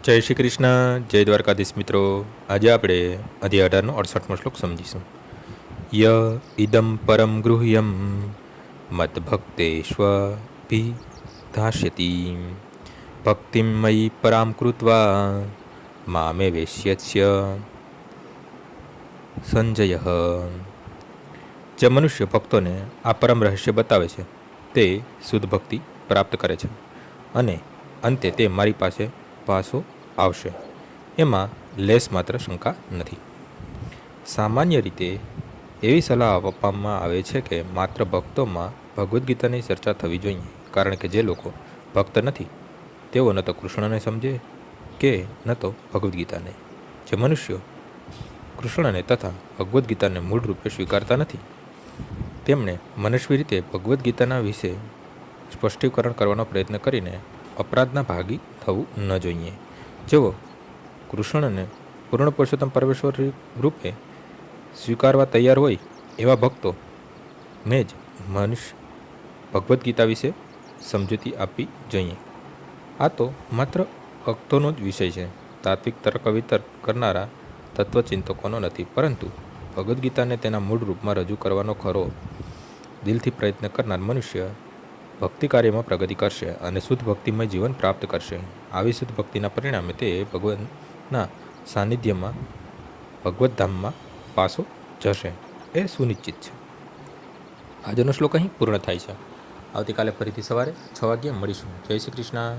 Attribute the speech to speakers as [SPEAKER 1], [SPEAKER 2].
[SPEAKER 1] જય શ્રી કૃષ્ણ, જય દ્વારકાધીશ મિત્રો. આજે આપણે અધ્યાય 18નો 68મો શ્લોક સમજીશું. ય ઇદમ પરમ ગૃહ્યમ મદ્ભક્તેષ્વભિધાસ્યતિ ભક્તિમ મયી પરામ કૃત્વા મામે વેશ્યસ્ય સંજય. જે મનુષ્ય ભક્તોને આ પરમ રહસ્ય બતાવે છે તે શુદ્ધ ભક્તિ પ્રાપ્ત કરે છે અને અંતે તે મારી પાસે પાછો આવશે, એમાં લેશ માત્ર શંકા નથી. સામાન્ય રીતે એવી સલાહ આપવામાં આવે છે કે માત્ર ભક્તોમાં ભગવદ્ ગીતાની ચર્ચા થવી જોઈએ, કારણ કે જે લોકો ભક્ત નથી તેઓ ન તો કૃષ્ણને સમજે કે ન તો ભગવદ્ ગીતાને. જે મનુષ્યો કૃષ્ણને તથા ભગવદ્ ગીતાને મૂળ રૂપે સ્વીકારતા નથી તેમણે મનસ્વી રીતે ભગવદ્ ગીતાના વિશે સ્પષ્ટીકરણ કરવાનો પ્રયત્ન કરીને અપરાધના ભાગી થવું ન જોઈએ. જેઓ કૃષ્ણને પૂર્ણ પુરુષોત્તમ પરમેશ્વર રૂપે સ્વીકારવા તૈયાર હોય એવા ભક્તોને જ મનુષ્ય ભગવદ્ ગીતા વિશે સમજૂતી આપવી જોઈએ. આ તો માત્ર ભક્તોનો જ વિષય છે. તાત્વિક તર્ક વિતર્ક કરનારા તત્વચિંતકોનો નથી, પરંતુ ભગવદ્ ગીતાને તેના મૂળ રૂપમાં રજૂ કરવાનો ખરો દિલથી પ્રયત્ન કરનાર મનુષ્ય ભક્તિ કાર્યમાં પ્રગતિ કરશે અને શુદ્ધ ભક્તિમય જીવન પ્રાપ્ત કરશે. આવી શુદ્ધ ભક્તિના પરિણામે તે ભગવાનના સાનિધ્યમાં ભગવદ્ ધામમાં પાછો જશે, એ સુનિશ્ચિત છે. આજનો શ્લોક અહીં પૂર્ણ થાય છે. આવતીકાલે ફરીથી સવારે 6 વાગ્યે મળીશું. જય શ્રી કૃષ્ણ.